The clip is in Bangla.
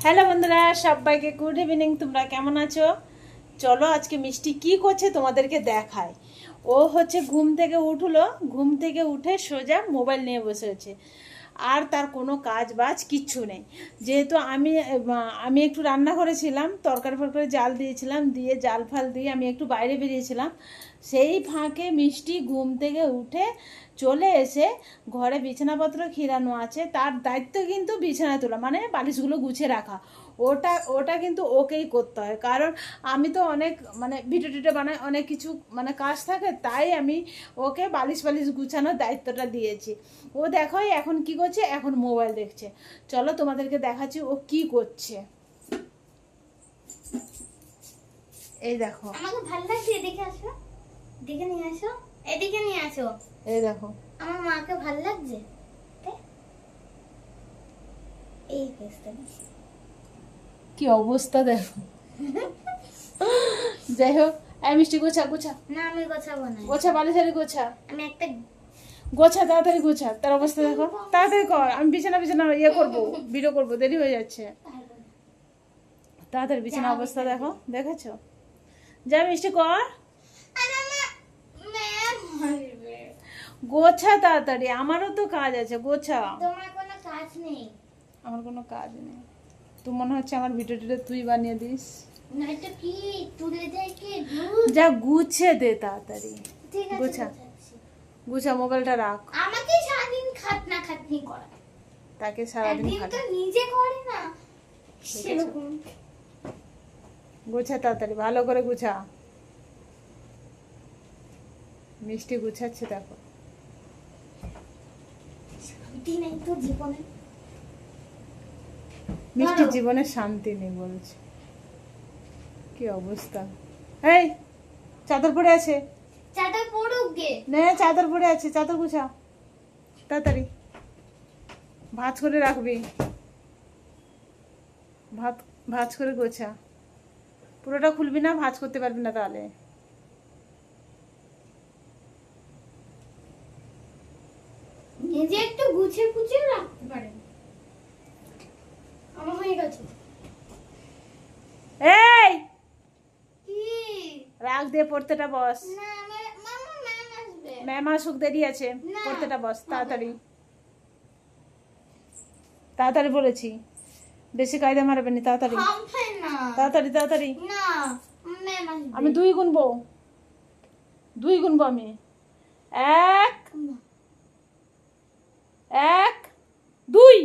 হ্যালো বন্ধুরা, সবাইকে গুড ইভিনিং। তোমরা কেমন আছো? চলো আজকে মিষ্টি কি করছে তোমাদেরকে দেখায়। ও হচ্ছে ঘুম থেকে উঠলো, ঘুম থেকে উঠে সোজা মোবাইল নিয়ে বসে আছে। আর তার কোনো কাজ বাজ কিচ্ছু নেই। যেহেতু আমি একটু রান্নাঘরে ছিলাম, তরকারি ফরকারি জাল দিয়েছিলাম, দিয়ে জাল ফাল দিয়ে আমি একটু বাইরে বেরিয়েছিলাম। সেই ফাঁকে মিষ্টি ঘুম থেকে উঠে চলে এসে ঘরে বিছানাপত্র খিরানো আছে, তার দায়িত্ব কিন্তু বিছানায় তোলা, মানে বালিশগুলো গুছিয়ে রাখা। ওটা ওটা কিন্তু ওকেই করতে হয়, কারণ আমি তো অনেক ভিডিও টিডিও বানাই, অনেক কিছু কাজ থাকে, তাই আমি ওকে বালিশ গুছানোর দায়িত্বটা দিয়েছি। ও দেখো এখন কি করছে, এখন মোবাইল দেখছে। চলো তোমাদেরকে দেখাচ্ছি ও কি করছে। এই দেখো, আমাকে ভালো লাগছে, এদিকে আসো, এদিকে নিয়ে আসো, এদিকে নিয়ে আসো। এই দেখো আমার মাকে ভালো লাগছে। এই ফেসটা কি অবস্থা দেখো। যাই হোক, এই মিষ্টি গোছা গোছা, না, আমি গোছাবো না। গোছা বালিশারি গোছা, আমি একটা গোছা তাড়াতাড়ি গোছা। তার অবস্থা দেখো, তাড়াতাড়ি কর। আমি বিছানা বিছানা করবো, ভিডিও করবো, দেরি হয়ে যাচ্ছে। তাড়াতাড়ি বিছানা অবস্থা দেখো, দেখেছো? যা মিষ্টি কর, গোছা তাড়াতাড়ি। আমারও তো কাজ আছে, গোছা। তোমার কোনো কাজ নেই। আমার কোনো কাজ নেই। তুই মনে হচ্ছে আমার ভিডিও টিডিও তুই বানিয়ে দিস। না, এটা কি তুলে দেয় কি? যা গুছে দে তাড়াতাড়ি, ঠিক আছে, গোছা গোছাচ্ছি। গুছা, মোবাইলটা রাখ। আমাকে সারাদিন খাটনি করা, তাকে সারাদিন একদিন খাটা। তো নিজে করে না সেরকম। গুছা তাড়াতাড়ি, ভালো করে গুছা। মিষ্টি গুছাচ্ছে দেখো। শান্তি নেই তো জীবনে। মিষ্টির জীবনে শান্তি নেই বলছে। কি অবস্থা! এই চাদর পড়ে আছে, চাটা পড়ুক গে। নে চাদর পড়ে আছে, চাদর গুছা তাড়াতাড়ি। ভাঁজ করে রাখবি, ভাঁজ করে গোছা। পুরোটা খুলবি না, ভাঁজ করতে পারবি না তাহলে। নিজে একটু গুছিয়ে গুছিয়ে রাখতে পারেন। আমার হয়ে গেছে। এই কি? রাখ দে, পড়তেটা বস। না, মামা ম্যাম আসবে। ম্যাম আসুক, দেরি আছে। না। পড়তেটা বস তাড়াতাড়ি, তাড়াতাড়ি বলেছি। বেশি কায়দা মারবে না, তাড়াতাড়ি হবে না। তাড়াতাড়ি তাড়াতাড়ি। না, ম্যাম আসবে। আমি দুই গুনবো, আমি। এক, এক, দুই।